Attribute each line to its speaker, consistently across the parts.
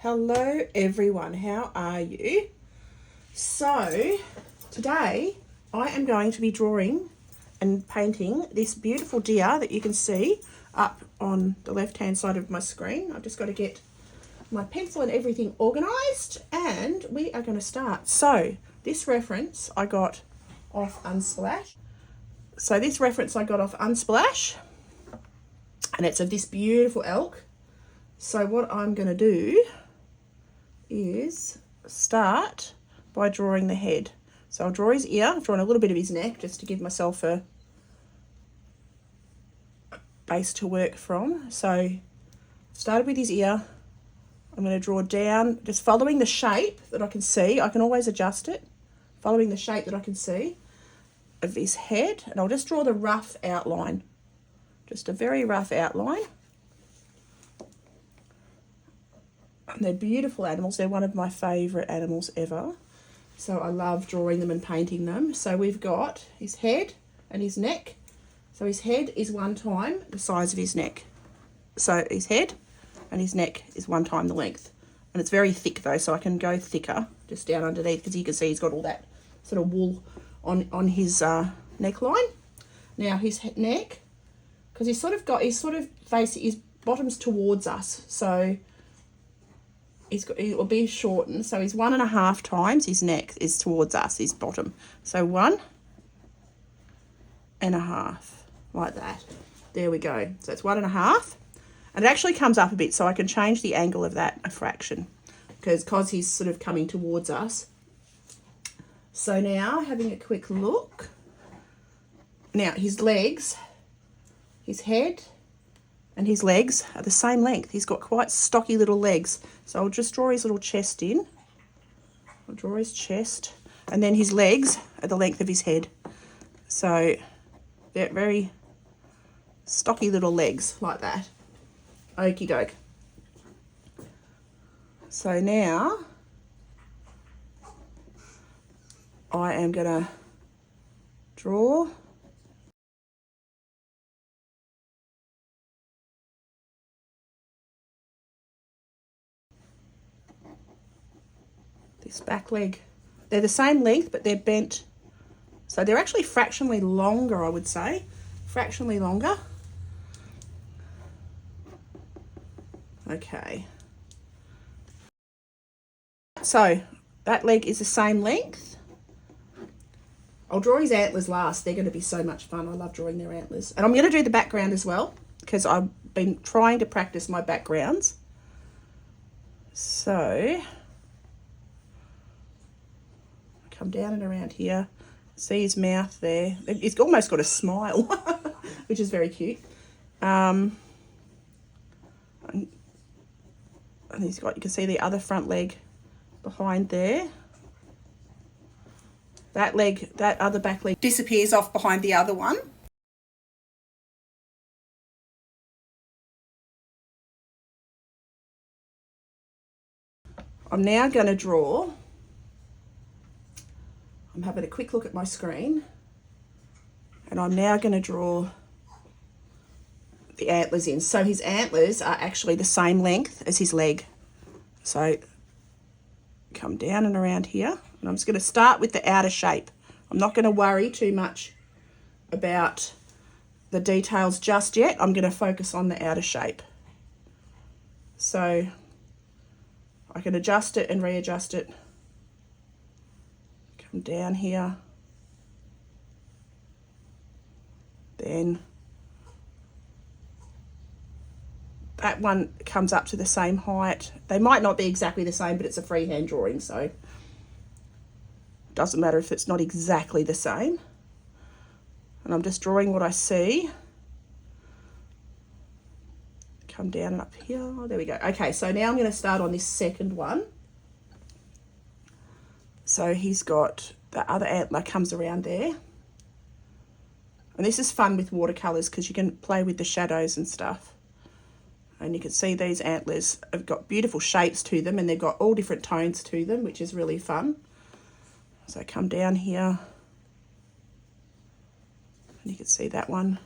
Speaker 1: Hello everyone, how are you? So today I am going to be drawing and painting this beautiful deer that you can see up on the left hand side of my screen. I've just got to get my pencil and everything organised and we are going to start. So this reference I got off Unsplash. And it's of this beautiful elk. So what I'm going to do is start by drawing the head. So I'll draw his ear. I've drawn a little bit of his neck just to give myself a base to work from. So started with his ear. I'm going to draw down, just following the shape that I can see. I can always adjust it. Following the shape that I can see of his head. And I'll just draw the rough outline. Just a very rough outline. And they're beautiful animals. They're one of my favourite animals ever. So I love drawing them and painting them. So we've got his head and his neck. So his head is 1 time the size of his neck. So his head and his neck is 1 time the length. And it's very thick though, so I can go thicker just down underneath because you can see he's got all that sort of wool on his neckline. Now his neck, because his bottom's towards us, so it will be shortened. So he's 1.5 times his neck is towards us, his bottom. So 1.5, like that. There we go. So it's 1.5, and it actually comes up a bit, so I can change the angle of that a fraction because he's sort of coming towards us. So now having a quick look. Now his legs, his head and his legs are the same length. He's got quite stocky little legs. So I'll just draw his little chest in. I'll draw his chest. And then his legs are the length of his head. So they're very stocky little legs like that. Okie doke. So now I am going to draw this back leg. They're the same length, but they're bent. So they're actually fractionally longer, I would say. Fractionally longer. Okay. So that leg is the same length. I'll draw his antlers last. They're going to be so much fun. I love drawing their antlers. And I'm going to do the background as well because I've been trying to practice my backgrounds. So come down and around here. See his mouth there. It's almost got a smile, which is very cute. And he's got, you can see the other front leg behind there. That leg, that other back leg disappears off behind the other one. I'm now going to draw. I'm having a quick look at my screen and I'm now going to draw the antlers in. So his antlers are actually the same length as his leg. So come down and around here, and I'm just going to start with the outer shape. I'm not going to worry too much about the details just yet. I'm going to focus on the outer shape. So I can adjust it and readjust it. Come down here. Then that one comes up to the same height. They might not be exactly the same, but it's a freehand drawing, so it doesn't matter if it's not exactly the same. And I'm just drawing what I see. Come down and up here. Oh, there we go. Okay, so now I'm going to start on this second one. So he's got the other antler comes around there. And this is fun with watercolours because you can play with the shadows and stuff. And you can see these antlers have got beautiful shapes to them and they've got all different tones to them, which is really fun. So come down here. And you can see that one.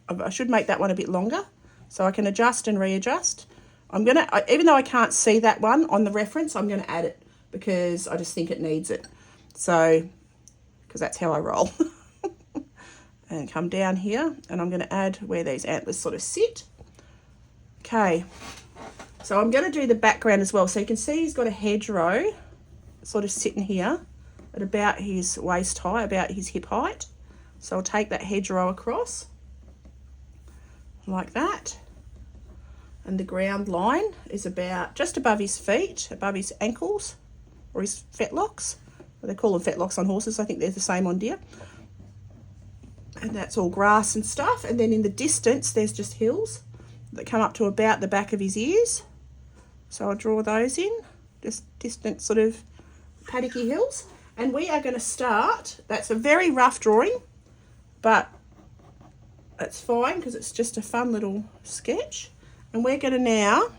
Speaker 1: I should make that one a bit longer so I can adjust and readjust. I'm going to, even though I can't see that one on the reference, I'm going to add it because I just think it needs it. So, because that's how I roll. And come down here, and I'm going to add where these antlers sort of sit. Okay, so I'm going to do the background as well. So you can see he's got a hedgerow sort of sitting here at about his waist height, about his hip height. So I'll take that hedgerow across like that. And the ground line is about just above his feet, above his ankles, or his fetlocks. They call them fetlocks on horses. I think they're the same on deer. And that's all grass and stuff. And then in the distance, there's just hills that come up to about the back of his ears. So I'll draw those in, just distant sort of paddocky hills. And we are going to start, that's a very rough drawing, but that's fine because it's just a fun little sketch. And we're going to now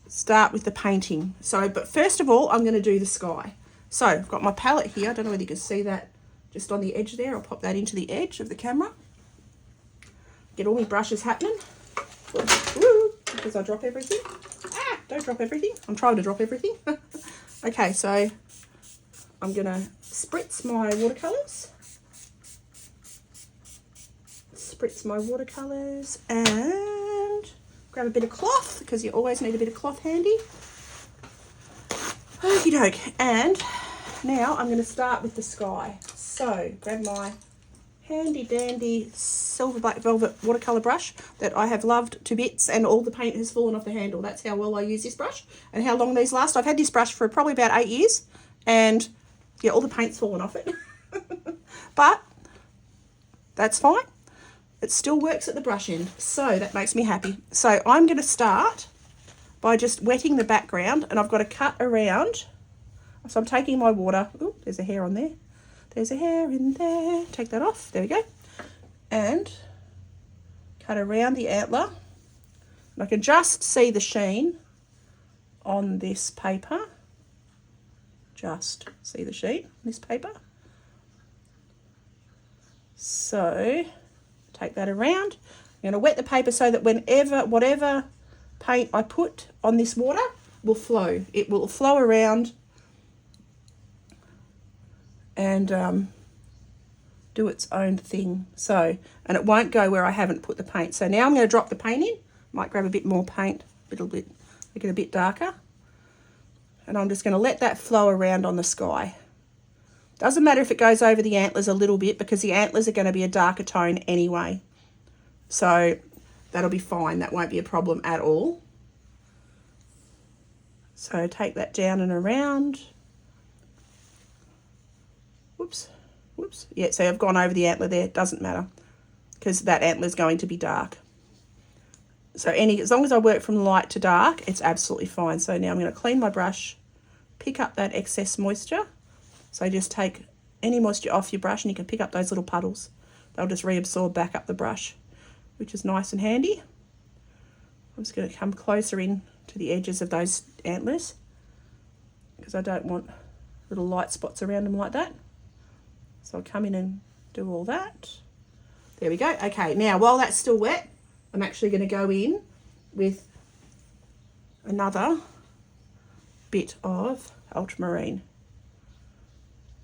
Speaker 1: start with the painting. So, but first of all, I'm going to do the sky. So I've got my palette here. I don't know whether you can see that just on the edge there. I'll pop that into the edge of the camera. Get all my brushes happening. Ooh, because I drop everything. Ah, don't drop everything. I'm trying to drop everything. Okay, so I'm going to spritz my watercolours. Spritz my watercolours and grab a bit of cloth because you always need a bit of cloth handy. Okie doke. And now I'm going to start with the sky. So grab my handy dandy silver black velvet watercolour brush that I have loved to bits, and all the paint has fallen off the handle. That's how well I use this brush and how long these last. I've had this brush for probably about 8 years, and yeah, all the paint's fallen off it. But that's fine. It still works at the brush end, so that makes me happy. So I'm going to start by just wetting the background, and I've got to cut around. So I'm taking my water. Oh, there's a hair on there. There's a hair in there. Take that off. There we go. And cut around the antler. And I can just see the sheen on this paper. Just see the sheen on this paper. So take that around. I'm going to wet the paper so that whatever paint I put on this water will flow. It will flow around and do its own thing. So, and it won't go where I haven't put the paint. So now I'm going to drop the paint in. Might grab a bit more paint, a little bit, make it a bit darker. And I'm just going to let that flow around on the sky. Doesn't matter if it goes over the antlers a little bit because the antlers are going to be a darker tone anyway. So that'll be fine. That won't be a problem at all. So take that down and around. Whoops. Yeah, so I've gone over the antler there. It doesn't matter because that antler is going to be dark. So as long as I work from light to dark, it's absolutely fine. So now I'm going to clean my brush, pick up that excess moisture. So just take any moisture off your brush and you can pick up those little puddles. They'll just reabsorb back up the brush, which is nice and handy. I'm just going to come closer in to the edges of those antlers because I don't want little light spots around them like that. So I'll come in and do all that. There we go. Okay, now while that's still wet, I'm actually going to go in with another bit of ultramarine.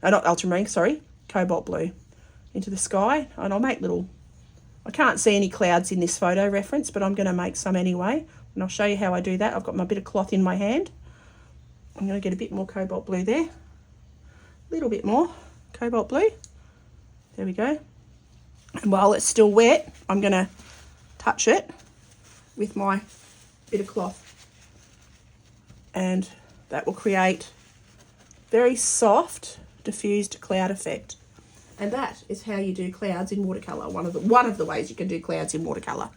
Speaker 1: Not ultramarine, sorry, cobalt blue into the sky. And I'll make little, I can't see any clouds in this photo reference, but I'm going to make some anyway. And I'll show you how I do that. I've got my bit of cloth in my hand. I'm going to get a bit more cobalt blue there. A little bit more cobalt blue. There we go. And while it's still wet, I'm going to touch it with my bit of cloth. And that will create very soft, diffused cloud effect. And that is how you do clouds in watercolour. One of the ways you can do clouds in watercolour.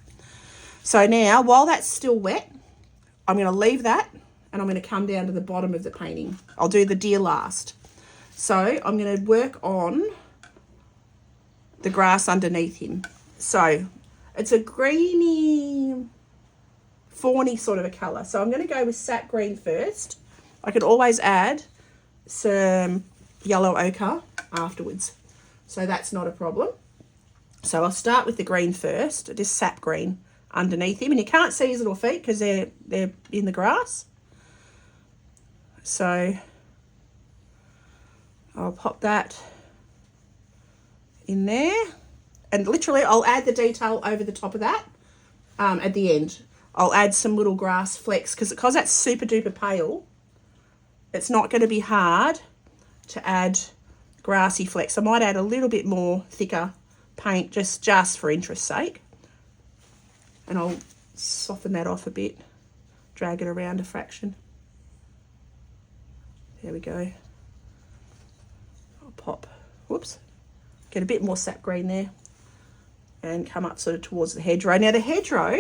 Speaker 1: So now, while that's still wet, I'm going to leave that and I'm going to come down to the bottom of the painting. I'll do the deer last. So I'm going to work on the grass underneath him. So it's a greeny, fawny sort of a colour. So I'm going to go with sap green first. I could always add some yellow ochre afterwards. So that's not a problem. So I'll start with the green first, just sap green, underneath him. And you can't see his little feet because they're in the grass. So I'll pop that in there. And literally I'll add the detail over the top of that at the end. I'll add some little grass flecks because that's super duper pale. It's not going to be hard to add grassy flecks. I might add a little bit more thicker paint just for interest's sake. And I'll soften that off a bit, drag it around a fraction. There we go. I'll pop, whoops, get a bit more sap green there and come up sort of towards the hedgerow. Now the hedgerow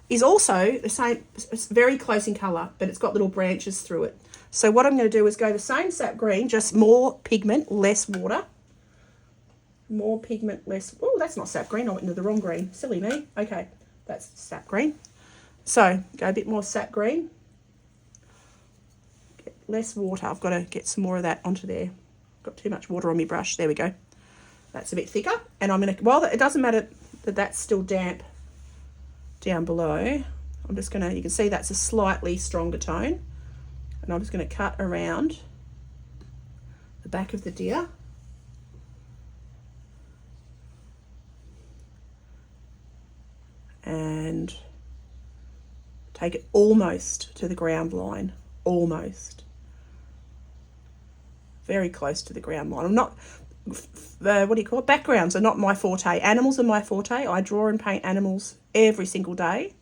Speaker 1: is also the same, it's very close in colour, but it's got little branches through it. So what I'm going to do is go the same sap green, just more pigment, less water. More pigment, less, oh, that's not sap green, I went into the wrong green. Silly me. Okay, that's sap green. So go a bit more sap green. Get less water. I've got to get some more of that onto there. Got too much water on my brush. There we go. That's a bit thicker. And I'm going to, well, it doesn't matter that that's still damp down below. I'm just going to, you can see that's a slightly stronger tone. And I'm just going to cut around the back of the deer. And take it almost to the ground line. Almost. Very close to the ground line. I'm not, what do you call it? Backgrounds are not my forte. Animals are my forte. I draw and paint animals every single day.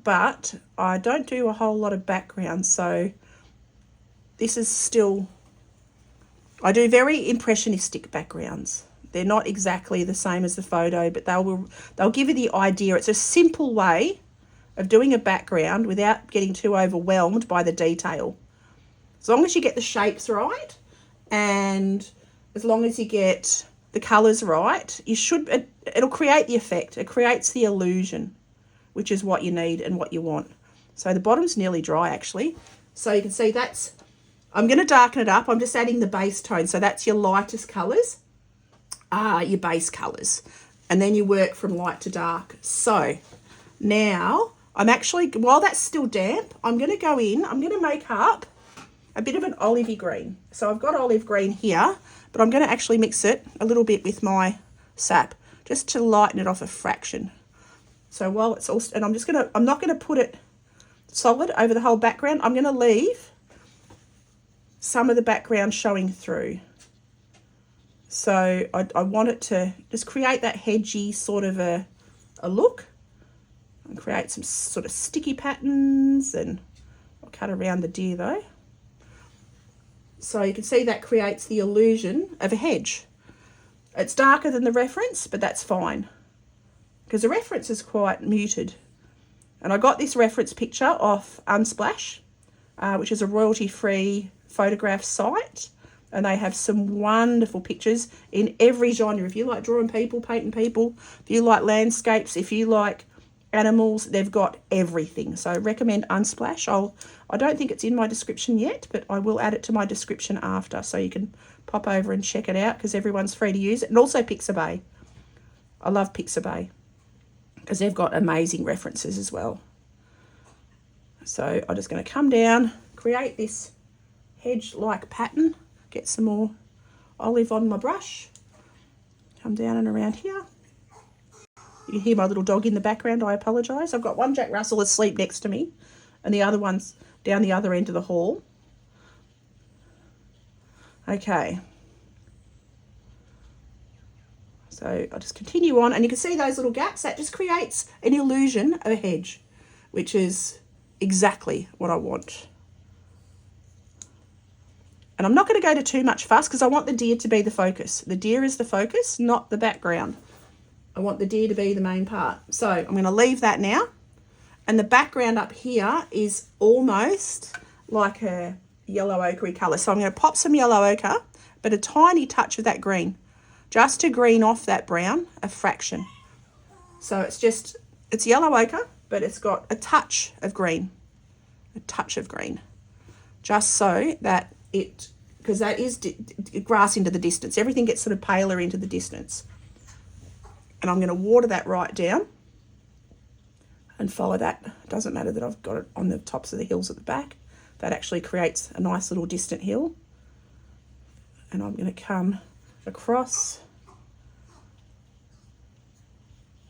Speaker 1: But I don't do a whole lot of backgrounds, so this is still, I do very impressionistic backgrounds. They're not exactly the same as the photo, but they'll give you the idea. It's a simple way of doing a background without getting too overwhelmed by the detail. As long as you get the shapes right and as long as you get the colours right, it'll create the effect. It creates the illusion, which is what you need and what you want. So the bottom's nearly dry actually. So you can see that's, I'm going to darken it up. I'm just adding the base tone. So that's your lightest colours, your base colours. And then you work from light to dark. So now I'm actually, while that's still damp, I'm going to go in, I'm going to make up a bit of an olivey green. So I've got olive green here, but I'm going to actually mix it a little bit with my sap just to lighten it off a fraction. So while it's all, and I'm not going to put it solid over the whole background. I'm going to leave some of the background showing through. So I want it to just create that hedgy sort of a look and create some sort of sticky patterns, and I'll cut around the deer though. So you can see that creates the illusion of a hedge. It's darker than the reference, but that's fine because the reference is quite muted. And I got this reference picture off Unsplash, which is a royalty-free photograph site. And they have some wonderful pictures in every genre. If you like drawing people, painting people, if you like landscapes, if you like animals, they've got everything. So I recommend Unsplash. I don't think it's in my description yet, but I will add it to my description after. So you can pop over and check it out because everyone's free to use it. And also Pixabay. I love Pixabay because they've got amazing references as well. So I'm just going to come down, create this hedge-like pattern. Get some more olive on my brush. Come down and around here. You can hear my little dog in the background. I apologise. I've got one Jack Russell asleep next to me and the other one's down the other end of the hall. Okay. So I'll just continue on and you can see those little gaps. That just creates an illusion of a hedge, which is exactly what I want. And I'm not going to go to too much fuss because I want the deer to be the focus. The deer is the focus, not the background. I want the deer to be the main part. So I'm going to leave that now. And the background up here is almost like a yellow ochre colour. So I'm going to pop some yellow ochre, but a tiny touch of that green, just to green off that brown, a fraction. So it's yellow ochre, but it's got a touch of green, just so that because that is grass into the distance. Everything gets sort of paler into the distance. And I'm going to water that right down. and follow that. It doesn't matter that I've got it on the tops of the hills at the back. That actually creates a nice little distant hill. And I'm going to come across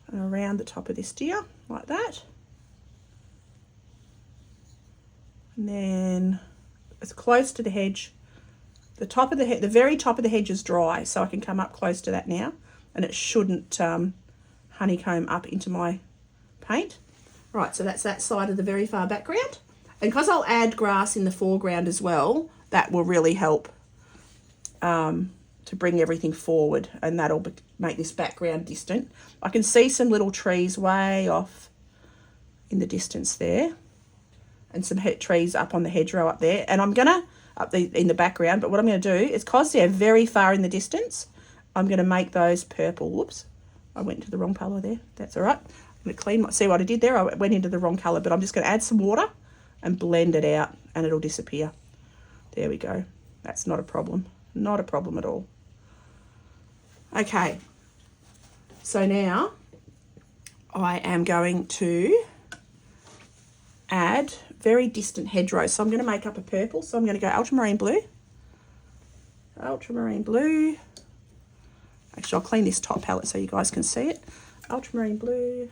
Speaker 1: and around the top of this deer like that. And then as close to the hedge, the top of the very top of the hedge is dry, so I can come up close to that now, and it shouldn't honeycomb up into my paint. Right, so that's that side of the very far background. And because I'll add grass in the foreground as well, that will really help to bring everything forward, and that'll make this background distant. I can see some little trees way off in the distance there, and some trees up on the hedgerow up there. And I'm gonna in the background, but what I'm going to do is, because they're very far in the distance, I'm going to make those purple. Whoops, I went into the wrong colour there. That's all right. I'm going to clean see what I did there. I went into the wrong colour, but I'm just going to add some water and blend it out, and it'll disappear. There we go. That's not a problem. Not a problem at all. Okay, so now I am going to add very distant hedgerows. So I'm going to make up a purple. So I'm going to go ultramarine blue. Ultramarine blue. Actually, I'll clean this top palette so you guys can see it. Ultramarine blue.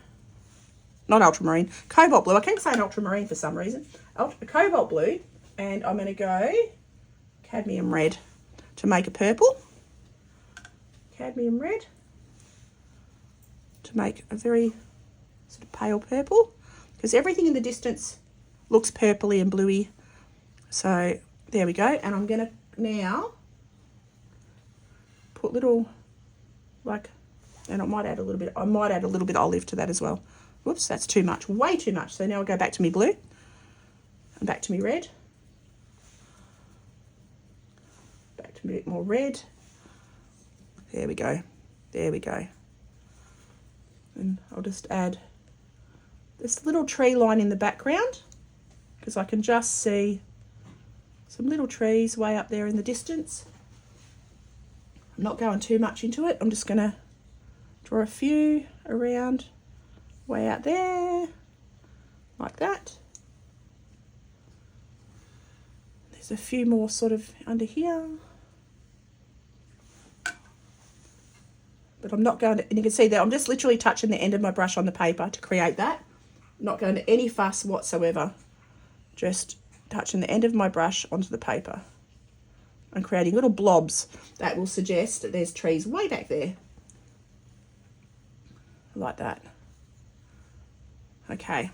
Speaker 1: Not ultramarine. Cobalt blue. I keep saying ultramarine for some reason. Cobalt blue. And I'm going to go cadmium red to make a purple. Cadmium red to make a very sort of pale purple, because everything in the distance looks purpley and bluey. So there we go. And I'm going to now put little, and I might add a little bit of olive to that as well. Whoops, that's too much, way too much. So now I'll go back to me blue and back to me red. Back to me a bit more red. There we go. There we go. And I'll just add this little tree line in the background, because I can just see some little trees way up there in the distance. I'm not going too much into it. I'm just going to draw a few around way out there, like that. There's a few more sort of under here. But I'm not going to, and you can see that I'm just literally touching the end of my brush on the paper to create that. I'm not going to any fuss whatsoever. Just touching the end of my brush onto the paper and creating little blobs that will suggest that there's trees way back there. Like that. Okay.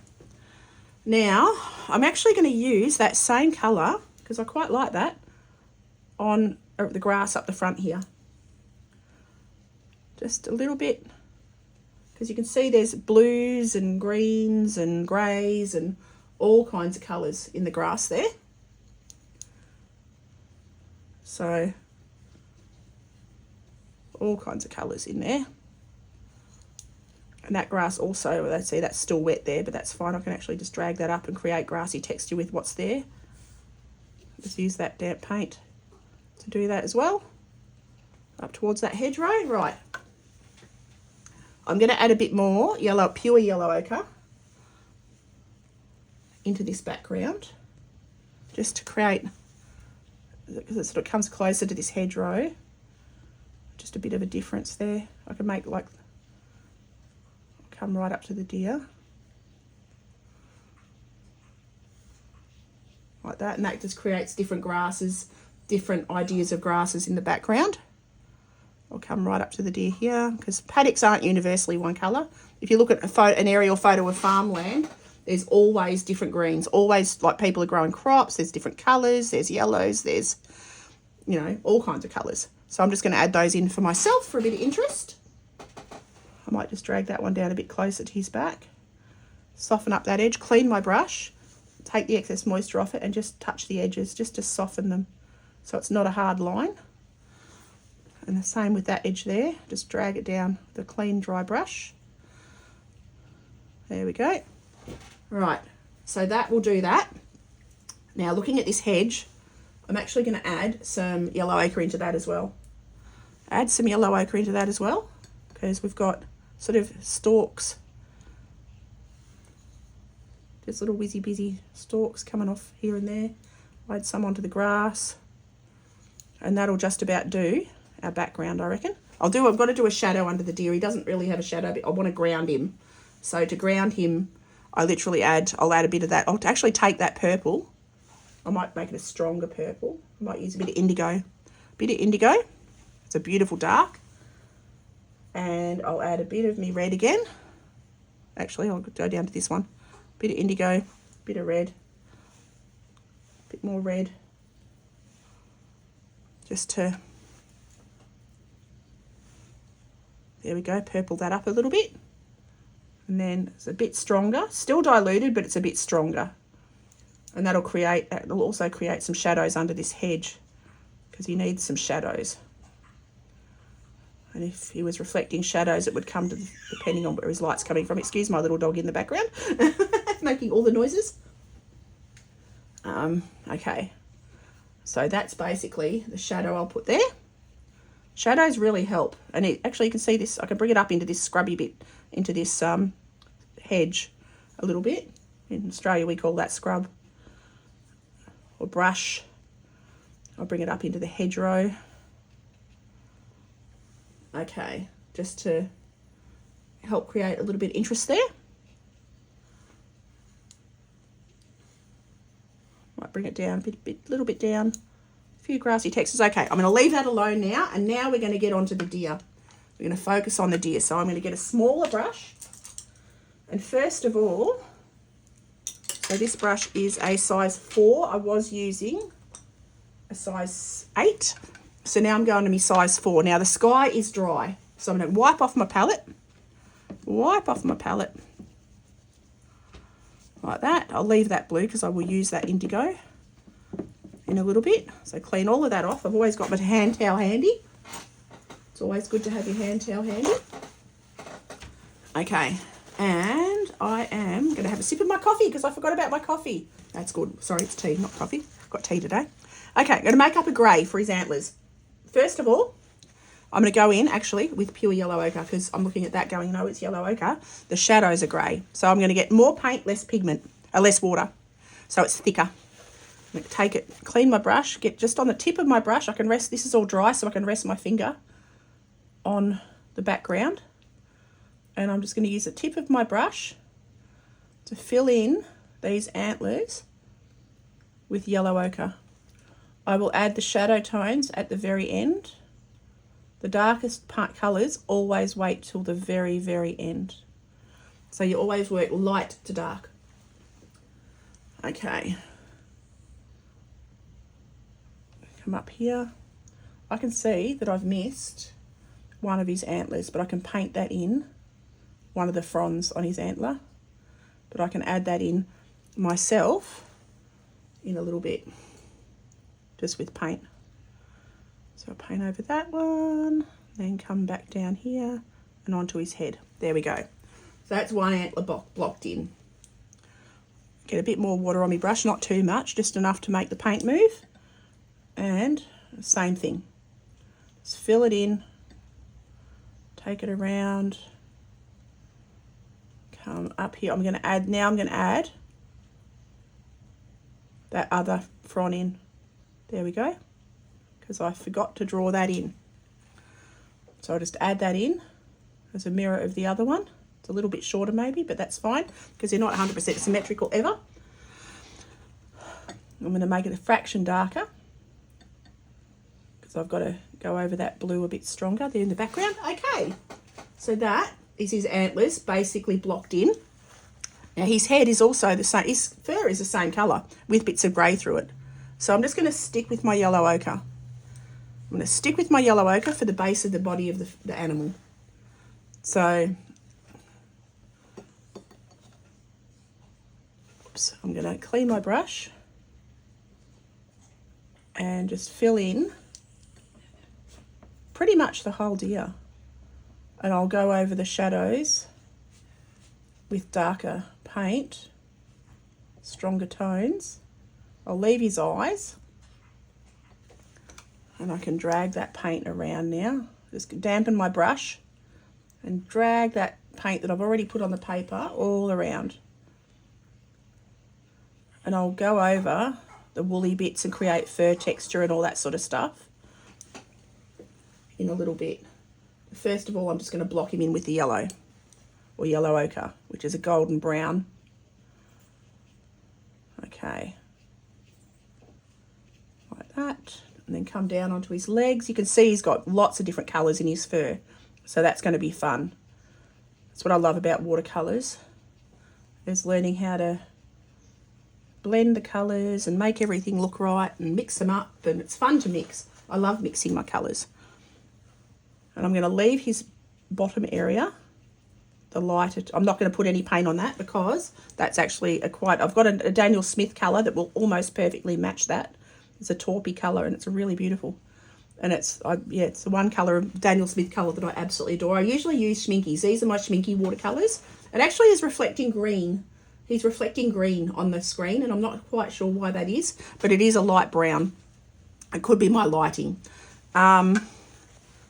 Speaker 1: Now, I'm actually going to use that same colour, because I quite like that, on the grass up the front here. Just a little bit, because you can see there's blues and greens and greys and all kinds of colours in the grass there. So all kinds of colours in there. And that grass also, let's see, that's still wet there, but that's fine. I can actually just drag that up and create grassy texture with what's there. Just use that damp paint to do that as well. Up towards that hedgerow. Right. I'm going to add a bit more yellow, pure yellow ochre into this background, just to create, because it sort of comes closer to this hedgerow, just a bit of a difference there. I can make come right up to the deer like that, and that just creates different grasses, different ideas of grasses in the background. I'll come right up to the deer here, because paddocks aren't universally one colour. If you look at an aerial photo of farmland, there's always different greens, always, like people are growing crops, there's different colours, there's yellows, there's, you know, all kinds of colours. So I'm just going to add those in for myself for a bit of interest. I might just drag that one down a bit closer to his back, soften up that edge, clean my brush, take the excess moisture off it and just touch the edges just to soften them so it's not a hard line. And the same with that edge there, just drag it down with a clean dry brush. There we go. Right, so that will do that. Now looking at this hedge, I'm actually going to add some yellow ochre into that as well. Add some yellow ochre into that as well, because we've got sort of stalks Just little whizzy busy stalks coming off here and there. I'll add some onto the grass. And that'll just about do our background, I reckon. I've got to do a shadow under the deer. He doesn't really have a shadow, but I want to ground him. So to ground him, I'll add a bit of that. I'll actually take that purple. I might make it a stronger purple. I might use a bit of indigo. It's a beautiful dark. And I'll add a bit of me red again. Actually, I'll go down to this one. Bit of indigo, bit of red, bit more red. Just to, there we go, purple that up a little bit. And then it's a bit stronger, still diluted, but it's a bit stronger. And that'll also create some shadows under this hedge because he needs some shadows. And if he was reflecting shadows, it would come to, depending on where his light's coming from. Excuse my little dog in the background, making all the noises. Okay, so that's basically the shadow I'll put there. Shadows really help. And actually, you can see this, I can bring it up into this scrubby bit, into this hedge a little bit. In Australia, we call that scrub or brush. I'll bring it up into the hedgerow. Okay, just to help create a little bit of interest there. Might bring it down a little bit down. A few grassy textures. Okay, I'm going to leave that alone now, and now we're going to get onto the deer. We're going to focus on the deer. So I'm going to get a smaller brush. And first of all, so this brush is a size 4. I was using a size 8. So now I'm going to my size 4. Now the sky is dry. So I'm going to wipe off my palette. Like that. I'll leave that blue because I will use that indigo in a little bit. So clean all of that off. I've always got my hand towel handy. It's always good to have your hand towel handy. Okay, and I am going to have a sip of my coffee because I forgot about my coffee. That's good. Sorry, it's tea, not coffee. I've got tea today. Okay, I'm going to make up a grey for his antlers. First of all, I'm going to go in actually with pure yellow ochre because I'm looking at that going, no, it's yellow ochre. The shadows are grey. So I'm going to get more paint, less pigment, less water. So it's thicker. I'm going to take it, clean my brush, get just on the tip of my brush. I can rest, this is all dry, so I can rest my finger on the background. And I'm just going to use the tip of my brush to fill in these antlers with yellow ochre. I will add the shadow tones at the very end. The darkest colours always wait till the very, very end. So you always work light to dark. Okay. Come up here. I can see that I've missed one of his antlers, but I can paint that in, one of the fronds on his antler. But I can add that in myself in a little bit, just with paint. So I'll paint over that one, then come back down here and onto his head. There we go. So that's one antler blocked in. Get a bit more water on my brush, not too much, just enough to make the paint move. And same thing. Just fill it in, take it around, come up here. I'm going to add that other frond in. There we go. Because I forgot to draw that in. So I'll just add that in as a mirror of the other one. It's a little bit shorter maybe, but that's fine because they're not 100% symmetrical ever. I'm going to make it a fraction darker because I've got to go over that blue a bit stronger there in the background. Okay, so that is his antlers basically blocked in. Now his head is also the same, his fur is the same colour with bits of grey through it. So I'm just going to stick with my yellow ochre. I'm going to stick with my yellow ochre for the base of the body of the animal. So, oops, I'm going to clean my brush and just fill in pretty much the whole deer. And I'll go over the shadows with darker paint, stronger tones. I'll leave his eyes. And I can drag that paint around now. Just dampen my brush and drag that paint that I've already put on the paper all around. and I'll go over the woolly bits and create fur texture and all that sort of stuff in a little bit. First of all, I'm just going to block him in with the yellow, or yellow ochre, which is a golden brown. Okay, like that. And then come down onto his legs. You can see he's got lots of different colours in his fur, so that's going to be fun. That's what I love about watercolours, is learning how to blend the colours and make everything look right and mix them up, and it's fun to mix. I love mixing my colours. And I'm going to leave his bottom area, the lighter. I'm not going to put any paint on that because that's actually I've got a Daniel Smith colour that will almost perfectly match that. It's a taupey colour and it's really beautiful. And it's the one colour of Daniel Smith colour that I absolutely adore. I usually use schminkes. These are my schminke watercolours. It actually is reflecting green. He's reflecting green on the screen, and I'm not quite sure why that is, but it is a light brown. It could be my lighting,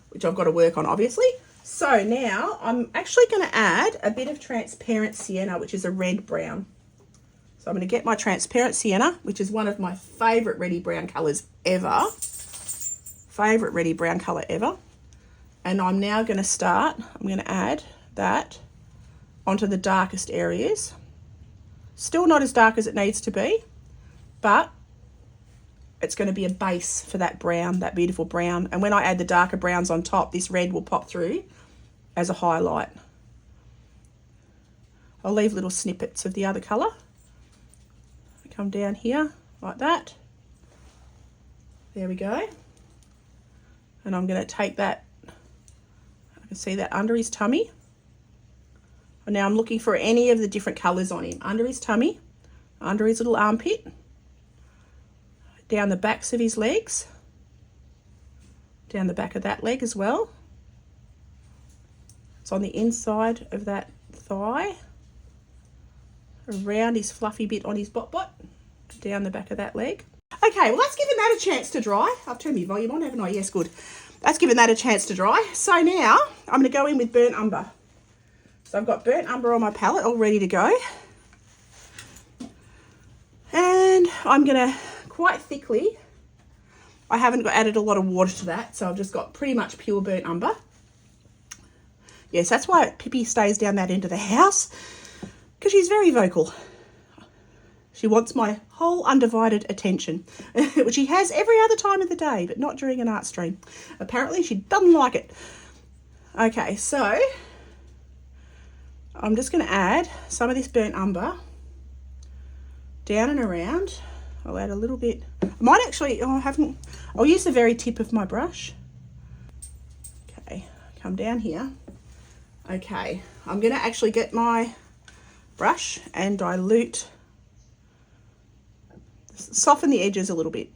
Speaker 1: which I've got to work on, obviously. So now I'm actually going to add a bit of transparent sienna, which is a red brown. So I'm going to get my transparent sienna, which is one of my favourite reddy brown colours ever. Favourite reddy brown colour ever. And I'm now going to I'm going to add that onto the darkest areas. Still not as dark as it needs to be, but it's going to be a base for that brown, that beautiful brown. And when I add the darker browns on top, this red will pop through as a highlight. I'll leave little snippets of the other colour. Come down here like that. There we go. And I'm going to take that, I can see that under his tummy. And now I'm looking for any of the different colours on him. Under his tummy, under his little armpit, down the backs of his legs, down the back of that leg as well. It's on the inside of that thigh, around his fluffy bit on his bot, down the back of that leg. Okay, well that's given that a chance to dry. I've turned my volume on, haven't I? Yes, good. That's given that a chance to dry. So now I'm going to go in with burnt umber. So I've got burnt umber on my palette all ready to go. And I'm going to quite thickly, I haven't added a lot of water to that, so I've just got pretty much pure burnt umber. Yes, that's why Pippi stays down that end of the house, because she's very vocal. She wants my whole undivided attention, which she has every other time of the day, but not during an art stream. Apparently she doesn't like it. Okay, so I'm just going to add some of this burnt umber down and around. I'll add a little bit. I might actually, I'll use the very tip of my brush. Okay, come down here. Okay, I'm going to actually get my brush and dilute, soften the edges a little bit.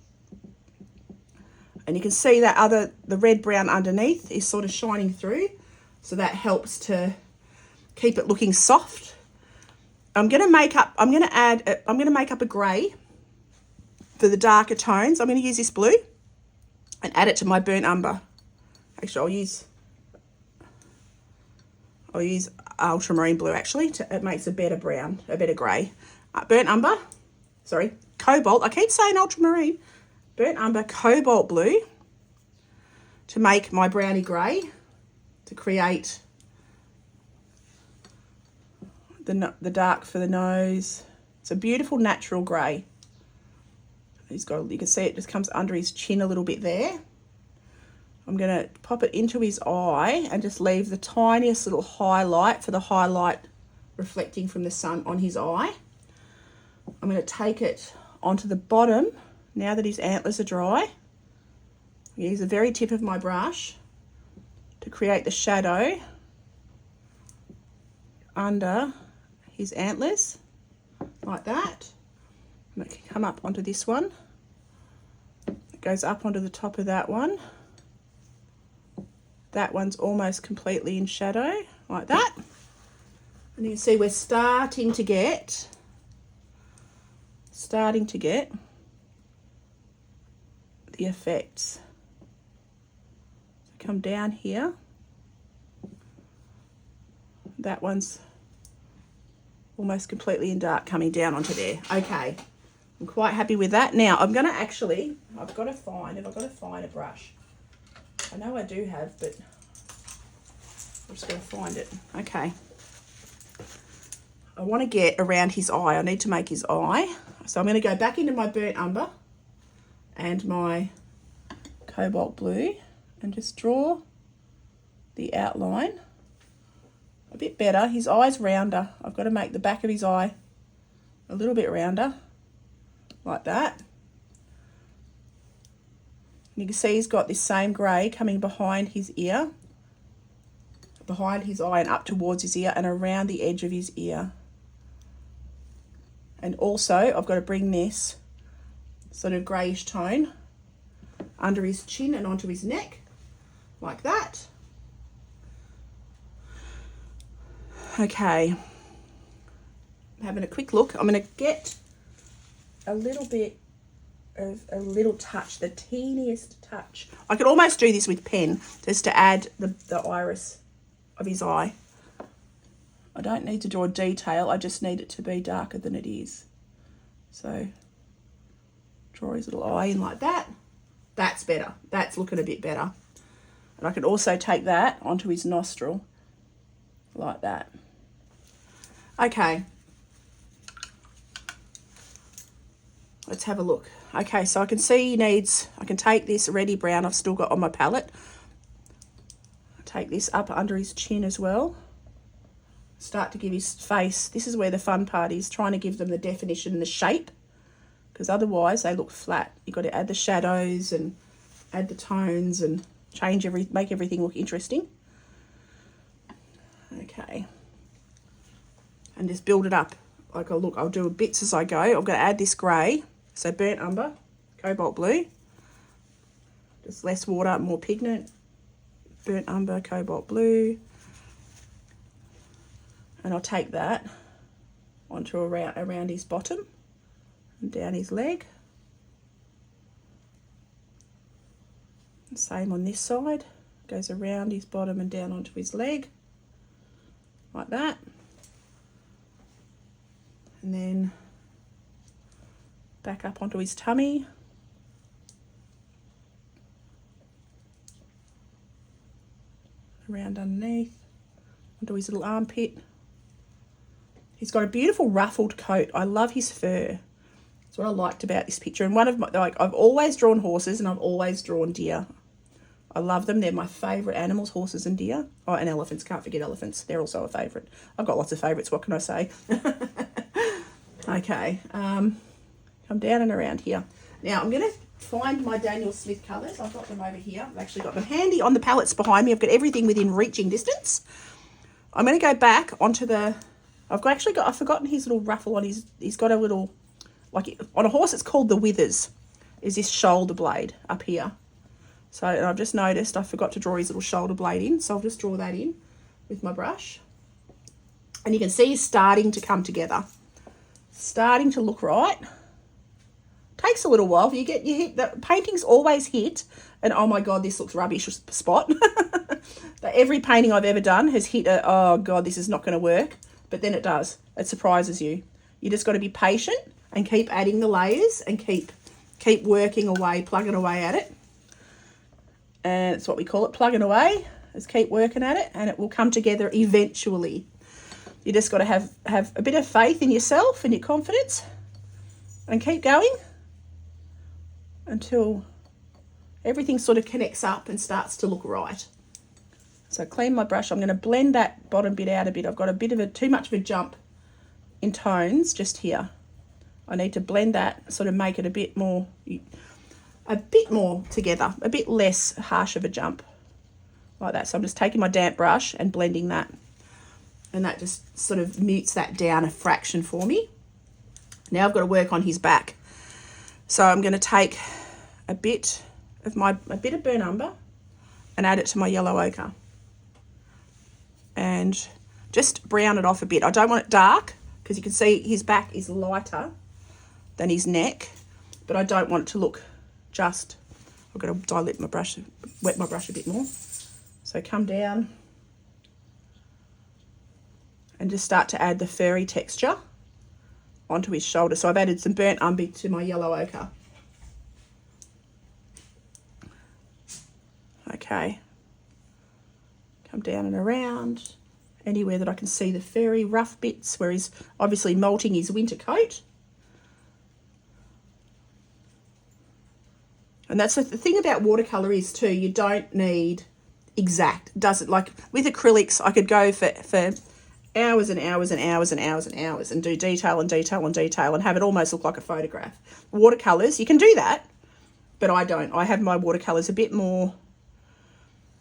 Speaker 1: And you can see that the red brown underneath is sort of shining through, so that helps to keep it looking soft. I'm going to make up a grey for the darker tones. I'm going to use this blue and add it to my burnt umber. Actually, I'll use ultramarine blue actually. It makes a better brown, a better grey. Burnt umber, sorry, cobalt. I keep saying ultramarine. Burnt umber, cobalt blue to make my brownie grey, to create the dark for the nose. It's a beautiful natural grey. You can see it just comes under his chin a little bit there. I'm going to pop it into his eye and just leave the tiniest little highlight for the highlight reflecting from the sun on his eye. I'm going to take it onto the bottom now that his antlers are dry. Use the very tip of my brush to create the shadow under his antlers, like that. And it can come up onto this one. It goes up onto the top of that one. That one's almost completely in shadow, like that. And you can see we're starting to get the effects. So come down here. That one's almost completely in dark, coming down onto there. Okay, I'm quite happy with that. Now, I'm going to actually, I've got to find a brush. I know I do have, but I'm just going to find it. Okay. I want to get around his eye. I need to make his eye. So I'm going to go back into my burnt umber and my cobalt blue and just draw the outline a bit better. His eye's rounder. I've got to make the back of his eye a little bit rounder, like that. You can see he's got this same grey coming behind his ear, behind his eye and up towards his ear and around the edge of his ear. And also I've got to bring this sort of greyish tone under his chin and onto his neck, like that. Okay, having a quick look. I'm going to get a little bit of a little touch, the teeniest touch. I could almost do this with pen just to add the iris of his eye. I don't need to draw detail, I just need it to be darker than it is. So draw his little eye in like that. That's better. That's looking a bit better. And I can also take that onto his nostril like that. Okay. Let's have a look. Okay, so I can see he needs, I can take this reddy brown I've still got on my palette. Take this up under his chin as well. Start to give his face, this is where the fun part is, trying to give them the definition and the shape, because otherwise they look flat. You've got to add the shadows and add the tones and make everything look interesting. Okay. And just build it up. Like, I'll do bits as I go. I'm going to add this grey, so burnt umber, cobalt blue, just less water, more pigment, burnt umber, cobalt blue. And I'll take that onto around his bottom and down his leg. Same on this side, goes around his bottom and down onto his leg, like that. And then back up onto his tummy. Around underneath, onto his little armpit. He's got a beautiful ruffled coat. I love his fur. That's what I liked about this picture. And one of my, I've always drawn horses and I've always drawn deer. I love them. They're my favourite animals, horses and deer. Oh, and elephants. Can't forget elephants. They're also a favourite. I've got lots of favourites. What can I say? Okay. Come down and around here. Now, I'm going to find my Daniel Smith colours. I've got them over here. I've actually got them handy on the palettes behind me. I've got everything within reaching distance. I'm going to go back onto the... I've forgotten his little ruffle on his... He's got a little... Like, on a horse, it's called the withers. Is this shoulder blade up here. So, and I've just noticed I forgot to draw his little shoulder blade in. So I'll just draw that in with my brush. And you can see he's starting to come together. Starting to look right. Takes a little while. You hit the painting's always hit, and oh my god, this looks rubbish spot. Every painting I've ever done has hit a, oh god, this is not going to work, but then it does. It surprises you. You just got to be patient and keep adding the layers and keep working away, plugging away at it. And it's what we call it, plugging away. Just keep working at it, and it will come together eventually. You just got to have a bit of faith in yourself and your confidence, and keep going until everything sort of connects up and starts to look right. So clean my brush. I'm going to blend that bottom bit out a bit. I've got a bit of too much of a jump in tones just here. I need to blend that, sort of make it a bit more together, a bit less harsh of a jump, like that. So I'm just taking my damp brush and blending that, and that just sort of mutes that down a fraction for me. Now I've got to work on his back. So I'm going to take a bit of burnt umber and add it to my yellow ochre and just brown it off a bit. I don't want it dark because you can see his back is lighter than his neck, but I don't want it to look just... I've got to dilute my brush, wet my brush a bit more. So come down and just start to add the furry texture onto his shoulder. So I've added some burnt umber to my yellow ochre. Okay. Come down and around, anywhere that I can see the very rough bits where he's obviously molting his winter coat. And that's the thing about watercolour is too, you don't need exact. Doesn't, like with acrylics, I could go for hours and hours and hours and hours and hours and do detail and detail and detail and have it almost look like a photograph. Watercolours, you can do that, but I don't. I have my watercolours a bit more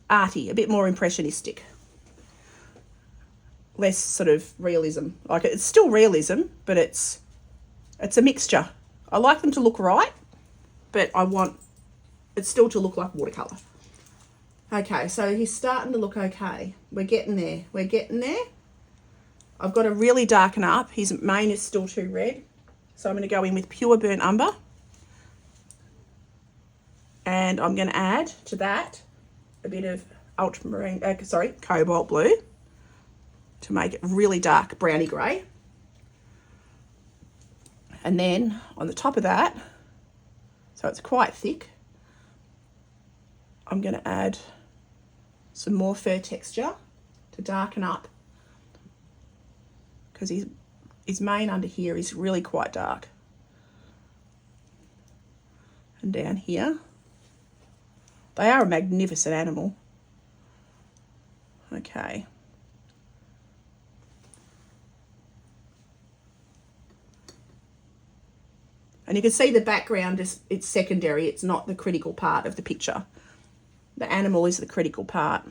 Speaker 1: arty, a bit more impressionistic. Less sort of realism. Like it's still realism, but it's a mixture. I like them to look right, but I want it still to look like watercolour. Okay, so he's starting to look okay. We're getting there. We're getting there. I've got to really darken up. His mane is still too red. So I'm going to go in with pure burnt umber. And I'm going to add to that a bit of ultramarine, cobalt blue to make it really dark browny grey. And then on the top of that, so it's quite thick, I'm going to add some more fur texture to darken up, because his mane under here is really quite dark. And down here, they are a magnificent animal. Okay. And you can see the background is, it's secondary. It's not the critical part of the picture. The animal is the critical part.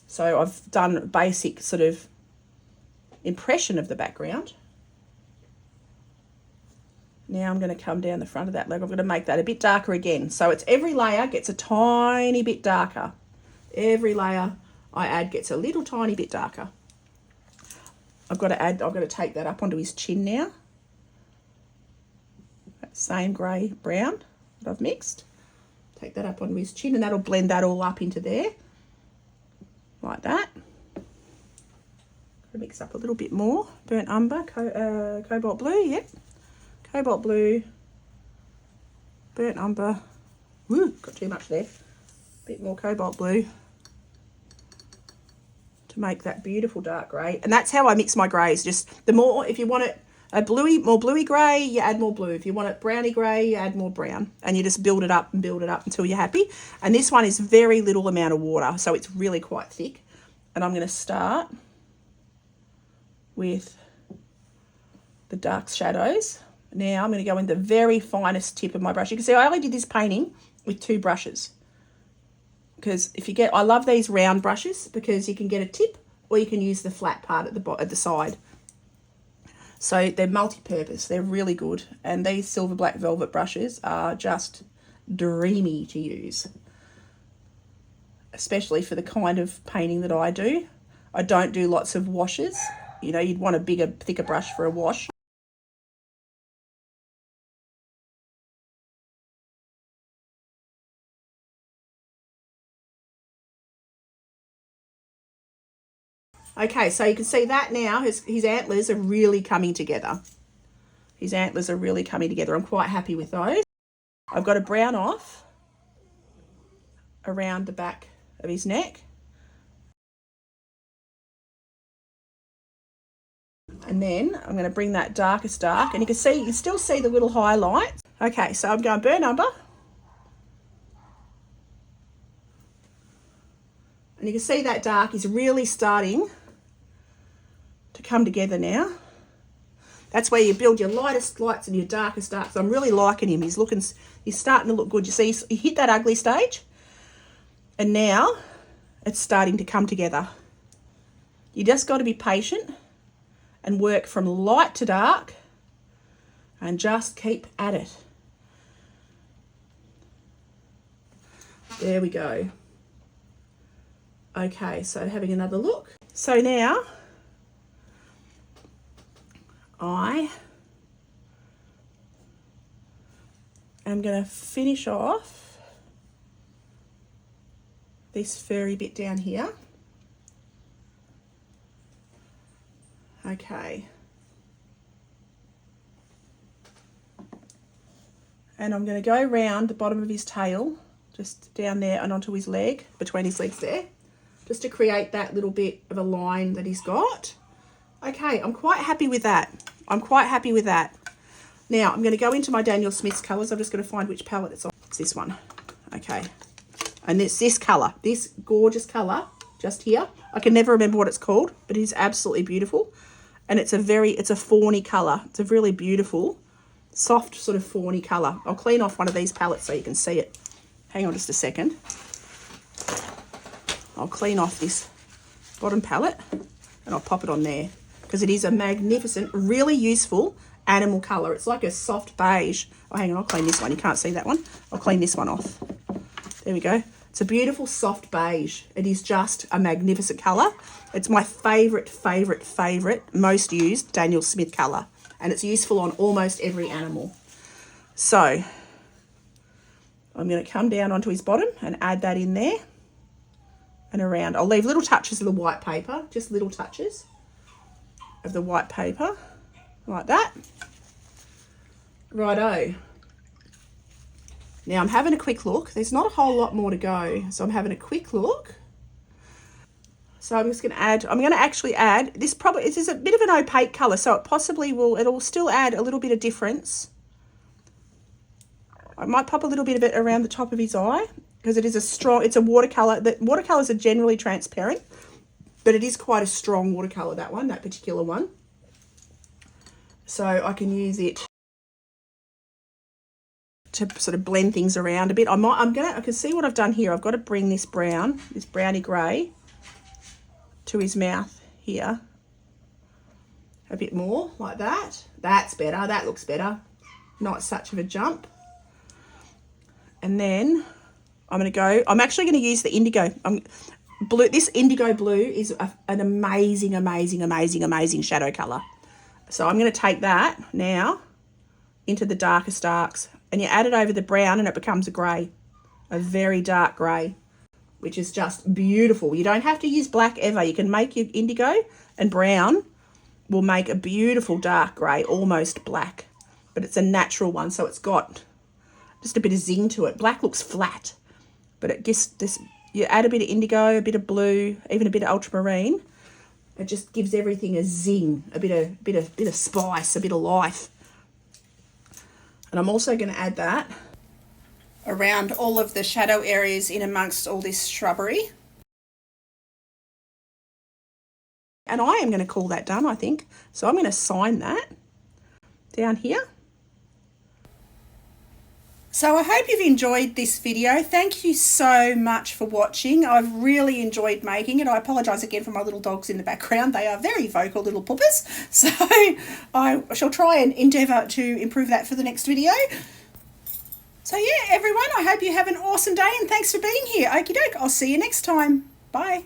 Speaker 1: So I've done a basic sort of impression of the background. Now I'm going to come down the front of that leg. I'm going to make that a bit darker again. So it's every layer gets a tiny bit darker. Every layer I add gets a little tiny bit darker. I've got to take that up onto his chin now. That same grey brown that I've mixed. Take that up onto his chin, and that'll blend that all up into there. Like that. Mix up a little bit more. Burnt umber, cobalt blue, yep. Cobalt blue, burnt umber. Woo, got too much there. Bit more cobalt blue to make that beautiful dark grey. And that's how I mix my greys. Just the more, if you want it a more bluey grey, you add more blue. If you want it browny grey, you add more brown. And you just build it up and build it up until you're happy. And this one is very little amount of water, so it's really quite thick. And I'm going to start with the dark shadows. Now I'm going to go in the very finest tip of my brush. You can see I only did this painting with 2 brushes. Because I love these round brushes because you can get a tip, or you can use the flat part at the side. So they're multi-purpose. They're really good. And these silver black velvet brushes are just dreamy to use. Especially for the kind of painting that I do. I don't do lots of washes. You know, you'd want a bigger, thicker brush for a wash. Okay, so you can see that now his antlers are really coming together. His antlers are really coming together. I'm quite happy with those. I've got a brown off around the back of his neck. And then I'm going to bring that darkest dark, and you can still see the little highlights. Okay, so I'm going burnt umber. And you can see that dark is really starting to come together now. That's where you build your lightest lights and your darkest darks. I'm really liking him. He's starting to look good. You see, he hit that ugly stage, and now it's starting to come together. You just got to be patient and work from light to dark and just keep at it. There we go. Okay, so having another look. So now I am going to finish off this furry bit down here. Okay. And I'm going to go around the bottom of his tail, just down there and onto his leg, between his legs there, just to create that little bit of a line that he's got. Okay, I'm quite happy with that. I'm quite happy with that. Now, I'm going to go into my Daniel Smith's colours. I'm just going to find which palette it's on. It's this one. Okay. And this colour, this gorgeous colour, just here. I can never remember what it's called, but it is absolutely beautiful. And it's a fawny colour. It's a really beautiful, soft sort of fawny colour. I'll clean off one of these palettes so you can see it. Hang on just a second. I'll clean off this bottom palette and I'll pop it on there because it is a magnificent, really useful animal colour. It's like a soft beige. Oh, hang on, I'll clean this one. You can't see that one. I'll clean this one off. There we go. It's a beautiful soft beige. It is just a magnificent colour. It's my favourite, most used Daniel Smith colour. And it's useful on almost every animal. So, I'm going to come down onto his bottom and add that in there. And around. I'll leave little touches of the white paper. Just little touches of the white paper. Like that. Righto. Now I'm having a quick look. There's not a whole lot more to go. So I'm having a quick look. So I'm just going to add, I'm going to actually add, this is a bit of an opaque colour. So it'll still add a little bit of difference. I might pop a little bit of it around the top of his eye because it's a watercolour. Watercolours are generally transparent, but it is quite a strong watercolour, that particular one. So I can use it to sort of blend things around a bit. I can see what I've done here. I've got to bring this browny grey to his mouth here. A bit more like that. That's better. That looks better. Not such of a jump. And then I'm actually going to use the indigo. This indigo blue is an amazing shadow colour. So I'm going to take that now into the darkest darks. And you add it over the brown and it becomes a grey. A very dark grey. Which is just beautiful. You don't have to use black ever. You can make your indigo and brown will make a beautiful dark grey, almost black. But it's a natural one, so it's got just a bit of zing to it. Black looks flat, but it gives this. You add a bit of indigo, a bit of blue, even a bit of ultramarine. It just gives everything a zing, a bit of spice, a bit of life. And I'm also going to add that around all of the shadow areas in amongst all this shrubbery. And I am going to call that done, I think. So I'm going to sign that down here. So I hope you've enjoyed this video. Thank you so much for watching. I've really enjoyed making it. I apologise again for my little dogs in the background. They are very vocal little puppers. So I shall try and endeavour to improve that for the next video. So yeah, everyone, I hope you have an awesome day and thanks for being here. Okie doke, I'll see you next time. Bye.